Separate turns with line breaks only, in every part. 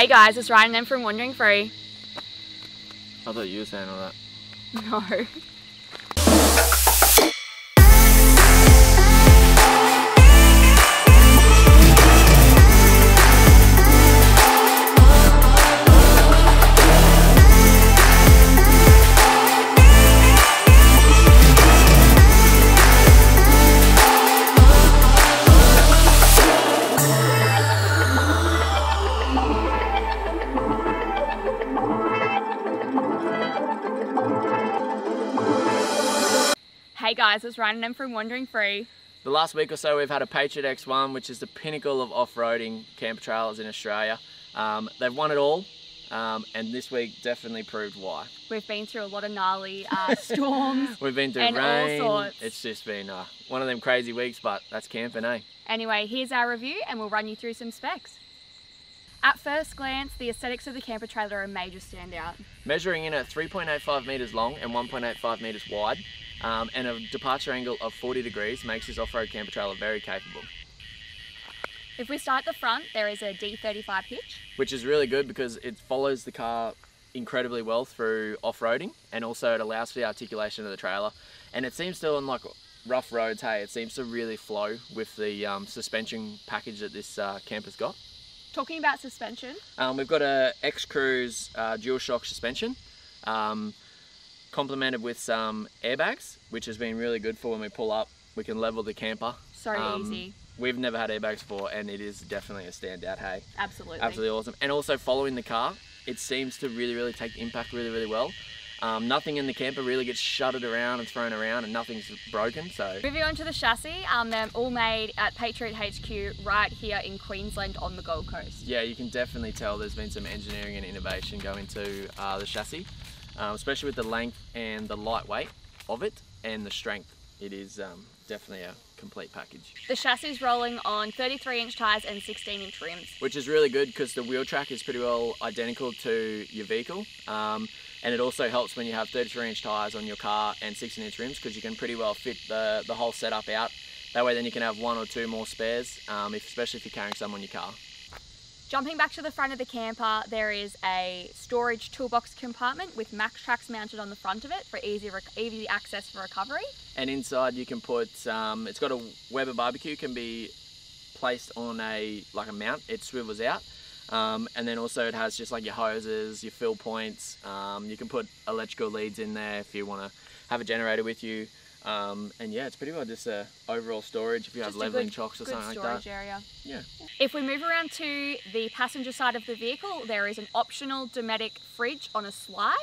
Hey guys, it's Ryan and I'm from Wandering Free.
I thought you were saying all that.
No. Hey guys, it's Ryan and I'm from Wandering Free.
The last week or so we've had a Patriot X1, which is the pinnacle of off-roading camper trailers in Australia. They've won it all, and this week definitely proved why.
We've been through a lot of gnarly storms.
We've been through
and
rain.
all sorts.
It's just been one of them crazy weeks, but that's camping, eh?
Anyway, here's our review and we'll run you through some specs. At first glance, the aesthetics of the camper trailer are a major standout.
Measuring in at 3.85 metres long and 1.85 metres wide, and a departure angle of 40 degrees makes this off-road camper trailer very capable.
If we start at the front, there is a D35 hitch.
Which is really good because it follows the car incredibly well through off-roading, and also it allows for the articulation of the trailer. And it seems to, on like rough roads, hey, it seems to really flow with the suspension package that this camper's got.
Talking about suspension.
We've got a X-Cruise dual shock suspension, complemented with some airbags, which has been really good for when we pull up. We can level the camper.
So easy.
We've never had airbags before, and it is definitely a standout, hey.
Absolutely.
Absolutely awesome. And also following the car, it seems to really take impact really well. Nothing in the camper really gets shuttered around and thrown around, and nothing's broken, so.
Moving on to the chassis, they're all made at Patriot HQ right here in Queensland on the Gold Coast.
Yeah, you can definitely tell there's been some engineering and innovation go into the chassis, especially with the length and the lightweight of it and the strength. It is definitely a complete package.
The chassis is rolling on 33-inch tyres and 16-inch rims.
Which is really good because the wheel track is pretty well identical to your vehicle. And it also helps when you have 33-inch tyres on your car and 16-inch rims, because you can pretty well fit the whole setup out. That way then you can have one or two more spares, especially if you're carrying some on your car.
Jumping back to the front of the camper, there is a storage toolbox compartment with max tracks mounted on the front of it for easy access for recovery.
And inside you can put, it's got a Weber barbecue, can be placed on a mount, it swivels out. And then also it has just like your hoses, your fill points. You can put electrical leads in there if you want to have a generator with you. And yeah, it's pretty well just overall storage if you have leveling chocks or something like that.
Storage area.
Yeah.
If we move around to the passenger side of the vehicle, there is an optional Dometic fridge on a slide.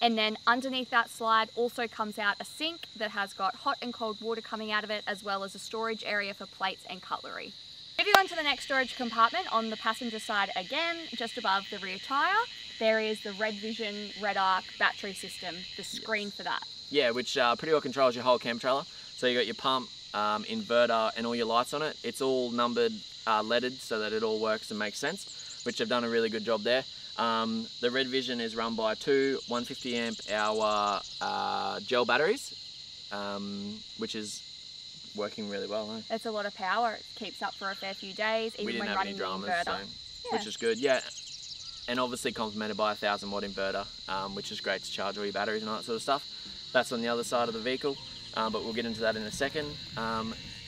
And then underneath that slide also comes out a sink that has got hot and cold water coming out of it, as well as a storage area for plates and cutlery. Moving on to the next storage compartment on the passenger side again, just above the rear tyre, there is the Red Vision Red Arc battery system, the screen for that.
Yeah, which pretty well controls your whole camper trailer. So you got your pump, inverter and all your lights on it. It's all numbered, leaded, so that it all works and makes sense, which they've done a really good job there. The Red Vision is run by two 150 amp hour gel batteries, which is working really well, eh?
It's a lot of power. It keeps up for a fair few days, even when running the inverter.
So, which is good, yeah. And obviously complemented by a 1000 watt inverter, which is great to charge all your batteries and all that sort of stuff. That's on the other side of the vehicle, but we'll get into that in a second.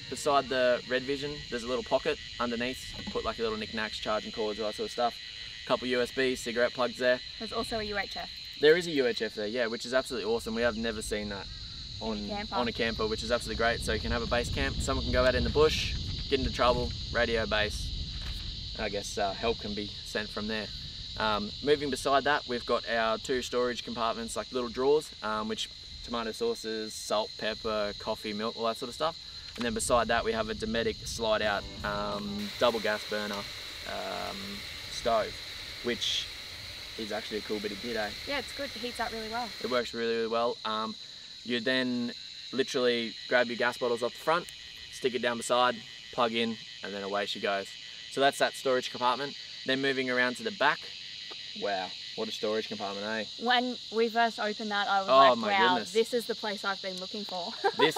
Beside the Red Vision, there's a little pocket underneath. Put like a little knickknacks, charging cords, all that sort of stuff. A couple USB cigarette plugs there.
There's also a UHF.
There is a UHF there, yeah, which is absolutely awesome. We have never seen that on a camper, which is absolutely great. So you can have a base camp, someone can go out in the bush, get into trouble, radio base. I guess help can be sent from there. Moving beside that, we've got our two storage compartments, like little drawers, which tomato sauces, salt, pepper, coffee, milk, all that sort of stuff. And then beside that we have a Dometic slide out double gas burner stove, which is actually a cool bit of kit, eh?
Yeah, it's good. It heats up really well.
It works really well. You then literally grab your gas bottles off the front, stick it down beside, plug in, and then away she goes. So that's that storage compartment. Then moving around to the back, wow, what a storage compartment, eh?
When we first opened that, I was like, wow, goodness. This is the place I've been looking for.
This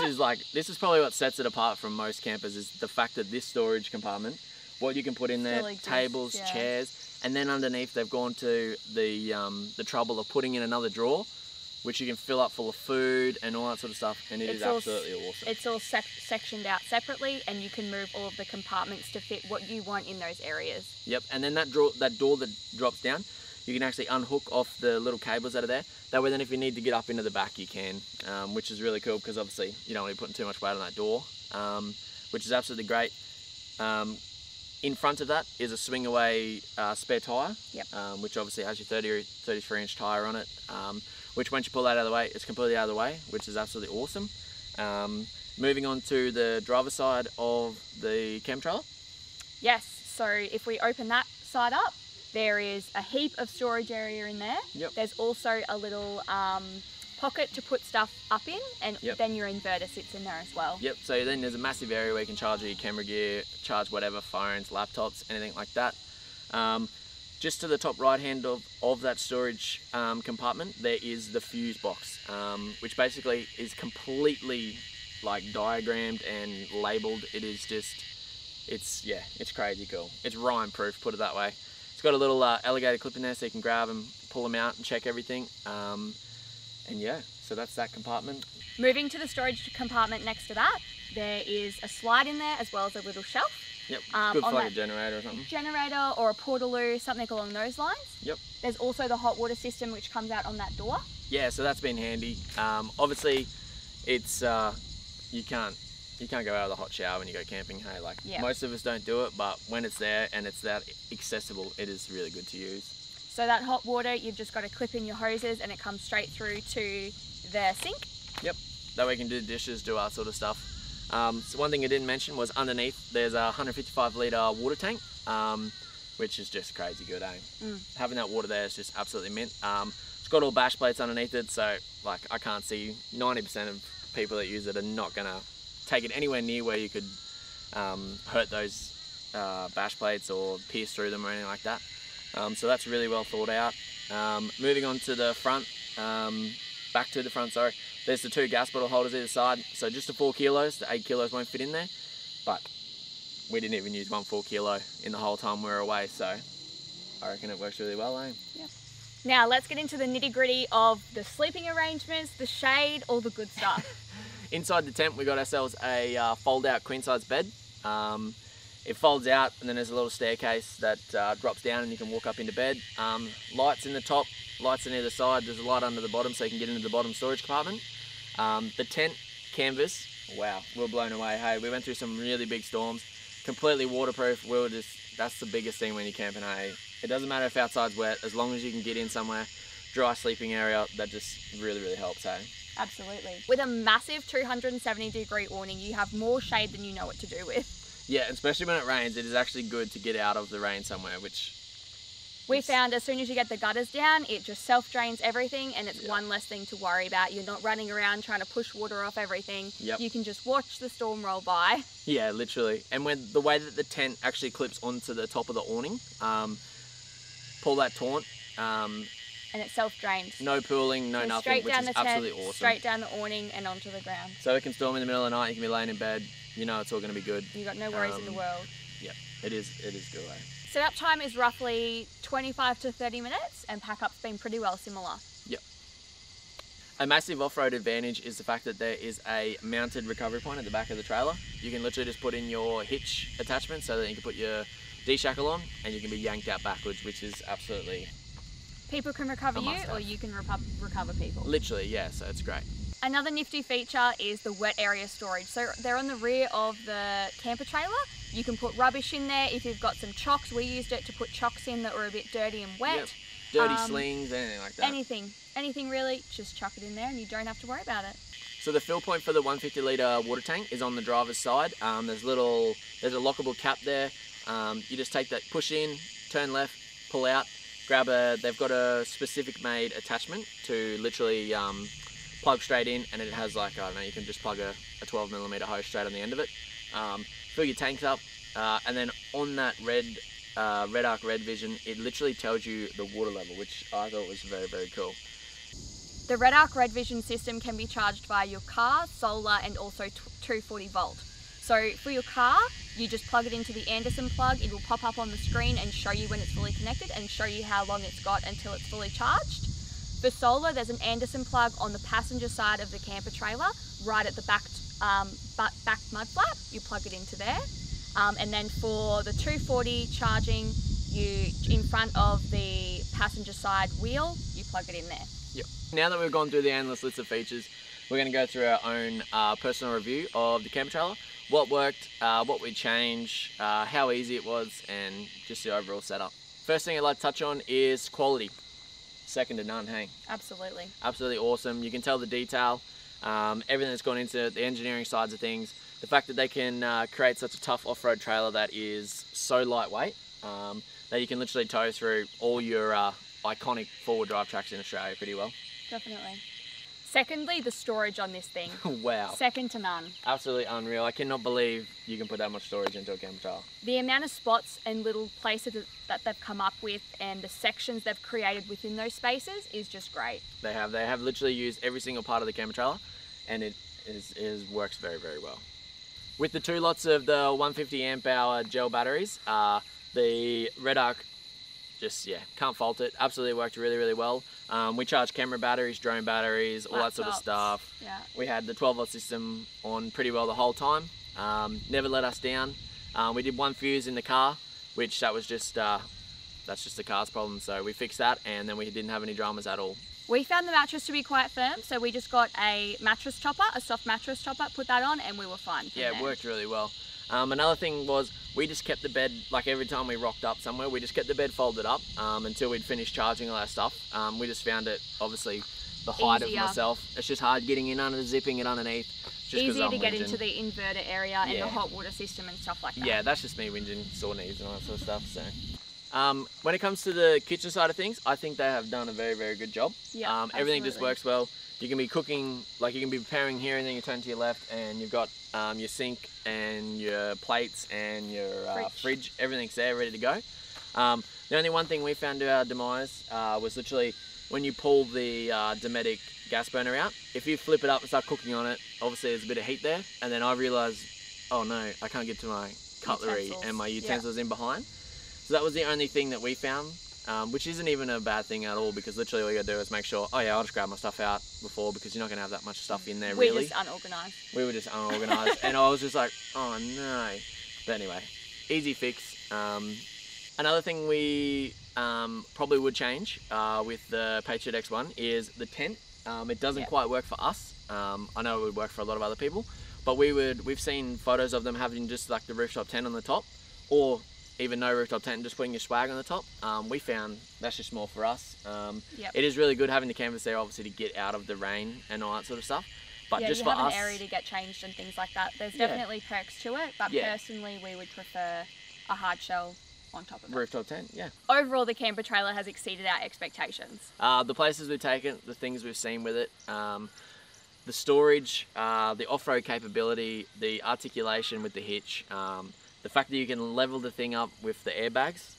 is probably what sets it apart from most campers, is the fact that this storage compartment, what you can put in there, tables, chairs, And then underneath they've gone to the trouble of putting in another drawer, which you can fill up full of food and all that sort of stuff, and it's absolutely awesome.
It's all sectioned out separately, and you can move all of the compartments to fit what you want in those areas.
Yep, and then that door that drops down, you can actually unhook off the little cables that are there. That way then if you need to get up into the back you can, which is really cool because obviously you don't want to be putting too much weight on that door, which is absolutely great. In front of that is a swing away spare tyre, which obviously has your 33 inch tyre on it, which once you pull that out of the way, it's completely out of the way, which is absolutely awesome. Moving on to the driver's side of the cam trailer.
Yes, so if we open that side up, there is a heap of storage area in there.
Yep.
There's also a little pocket to put stuff up in, and then your inverter sits in there as well.
Yep, so then there's a massive area where you can charge your camera gear, charge whatever, phones, laptops, anything like that. Just to the top right hand of that storage compartment, there is the fuse box, which basically is completely like diagrammed and labelled. It is just, it's crazy cool. It's rhyme proof, put it that way. It's got a little alligator clip in there so you can grab them, pull them out and check everything. And yeah, so that's that compartment.
Moving to the storage compartment next to that, there is a slide in there as well as a little shelf.
Yep, good for like a generator or something.
Generator or a portaloo, something along those lines.
Yep.
There's also the hot water system which comes out on that door.
Yeah, so that's been handy. Obviously, it's you can't go out of the hot shower when you go camping. Hey, like most of us don't do it, but when it's there and it's that accessible, it is really good to use.
So that hot water, you've just got to clip in your hoses and it comes straight through to the sink.
Yep, that way you can do dishes, do our sort of stuff. So one thing I didn't mention was underneath there's a 155 litre water tank, which is just crazy good, eh? Having that water there is just absolutely mint. It's got all bash plates underneath it, so like I can't see 90% of people that use it are not gonna take it anywhere near where you could hurt those bash plates or pierce through them or anything like that. So that's really well thought out. Moving on to the front, back to the front, sorry. There's the 2 gas bottle holders either side. So just the 4 kilos, the 8 kilos won't fit in there, but we didn't even use 1 4 kilo in the whole time we were away. So I reckon it works really well, eh?
Yeah. Now let's get into the nitty gritty of the sleeping arrangements, the shade, all the good stuff.
Inside the tent, we got ourselves a fold-out queen-size bed. It folds out, and then there's a little staircase that drops down, and you can walk up into bed. Lights in the top, lights on either side. There's a light under the bottom, so you can get into the bottom storage compartment. The tent canvas, wow, we were blown away. Hey, we went through some really big storms, completely waterproof. That's the biggest thing when you're camping. Hey, it doesn't matter if outside's wet, as long as you can get in somewhere, dry sleeping area. That just really, really helps. Hey.
Absolutely. With a massive 270-degree awning, you have more shade than you know what to do with.
Yeah, especially when it rains, it is actually good to get out of the rain somewhere, which...
We found as soon as you get the gutters down, it just self-drains everything, and it's one less thing to worry about. You're not running around trying to push water off everything.
Yep.
You can just watch the storm roll by.
Yeah, literally. And when the way that the tent actually clips onto the top of the awning, pull that taunt,
and it self-drains.
no pooling, no nothing, which is absolutely awesome.
Straight down the awning and onto the ground.
So it can storm in the middle of the night, you can be laying in bed, you know it's all going to be good.
You've got no worries in the world.
Yep, it is good. Eh?
Setup time is roughly 25 to 30 minutes, and pack-up's been pretty well similar.
Yep. A massive off-road advantage is the fact that there is a mounted recovery point at the back of the trailer. You can literally just put in your hitch attachment so that you can put your D-shackle on and you can be yanked out backwards, which is absolutely...
People can recover you, or you can recover people.
Literally, yeah, so it's great.
Another nifty feature is the wet area storage. So they're on the rear of the camper trailer. You can put rubbish in there. If you've got some chocks, we used it to put chocks in that were a bit dirty and wet.
Yep. Dirty slings, anything like that.
Anything really, just chuck it in there and you don't have to worry about it.
So the fill point for the 150 litre water tank is on the driver's side. There's a lockable cap there. You just take that, push in, turn left, pull out, they've got a specific made attachment to literally plug straight in, and it has like, I don't know, you can just plug a 12mm hose straight on the end of it. Fill your tanks up, and then on that red arc red vision, it literally tells you the water level, which I thought was very, very cool.
The red arc red vision system can be charged via your car, solar, and also 240 volt. So for your car, you just plug it into the Anderson plug. It will pop up on the screen and show you when it's fully connected and show you how long it's got until it's fully charged. For solar, there's an Anderson plug on the passenger side of the camper trailer, right at the back mud flap. You plug it into there. And then for the 240 charging, you in front of the passenger side wheel, you plug it in there.
Yep. Now that we've gone through the endless list of features, we're going to go through our own personal review of the camper trailer, what worked, what we changed, how easy it was, and just the overall setup. First thing I'd like to touch on is quality. Second to none, hey?
Absolutely.
Absolutely awesome. You can tell the detail, everything that's gone into the engineering sides of things. The fact that they can create such a tough off-road trailer that is so lightweight that you can literally tow through all your iconic four-wheel drive tracks in Australia pretty well.
Definitely. Secondly, the storage on this thing.
Wow.
Second to none.
Absolutely unreal. I cannot believe you can put that much storage into a camper trailer.
The amount of spots and little places that they've come up with and the sections they've created within those spaces is just great.
They have literally used every single part of the camper trailer, and it works very, very well. With the 2 lots of the 150 amp hour gel batteries, the Red Arc, just, yeah, can't fault it. Absolutely worked really, really well. We charged camera batteries, drone batteries, all that sort of stuff.
Yeah.
We had the 12-volt system on pretty well the whole time. Never let us down. We did 1 fuse in the car, which that was just, that's just the car's problem. So we fixed that, and then we didn't have any dramas at all.
We found the mattress to be quite firm, so we just got a mattress topper, a soft mattress topper, put that on, and we were fine.
Yeah, it worked really well. Another thing was we just kept the bed, like every time we rocked up somewhere, we just kept the bed folded up until we'd finished charging all our stuff. We just found it, obviously, the height of myself. It's just hard getting in under, zipping it underneath. Just
easier to get into the inverter area and the hot water system and stuff like that.
Yeah, that's just me whinging, sore knees and all that sort of stuff. So, when it comes to the kitchen side of things, I think they have done a very, very good job.
Yeah,
everything just works well. You can be cooking, like you can be preparing here and then you turn to your left and you've got your sink and your plates and your fridge. Everything's there ready to go. The only one thing we found to our demise was literally when you pull the Dometic gas burner out, if you flip it up and start cooking on it, obviously there's a bit of heat there, and then I realised, oh no, I can't get to my cutlery and my utensils in behind. So that was the only thing that we found. Which isn't even a bad thing at all, because literally all you gotta do is make sure, oh yeah, I'll just grab my stuff out before, because you're not gonna have that much stuff in there really.
We're just unorganised.
We were just unorganised, and I was just like, oh no. But anyway, easy fix. Another thing we probably would change with the Patriot X1 is the tent. It doesn't quite work for us. I know it would work for a lot of other people, but we've seen photos of them having just like the rooftop tent on the top, or even no rooftop tent and just putting your swag on the top. We found that's just more for us. It is really good having the canvas there, obviously, to get out of the rain and all that sort of stuff. But just for us,
you have an area to get changed and things like that. There's definitely perks to it, but personally we would prefer a hard shell on top of it.
Rooftop tent, yeah.
Overall, the camper trailer has exceeded our expectations.
The places we've taken, the things we've seen with it, the storage, the off-road capability, the articulation with the hitch, the fact that you can level the thing up with the airbags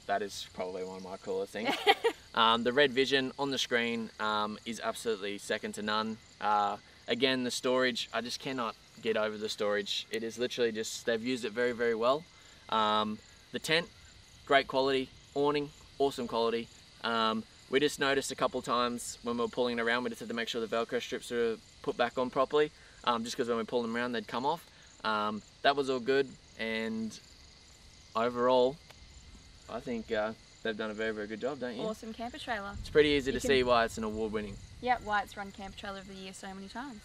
that is probably one of my coolest things. The red vision on the screen is absolutely second to none. Again, the storage, I just cannot get over the storage. It is literally just, they've used it very, very well. The tent, great quality. Awning, awesome quality. We just noticed a couple times when we were pulling it around, we just had to make sure the Velcro strips were put back on properly, just because when we pull them around, they'd come off. That was all good. And overall, I think they've done a very, very good job, don't you?
Awesome camper trailer.
It's pretty easy to see why it's an award-winning.
Yeah, why it's run Camper Trailer of the Year so many times.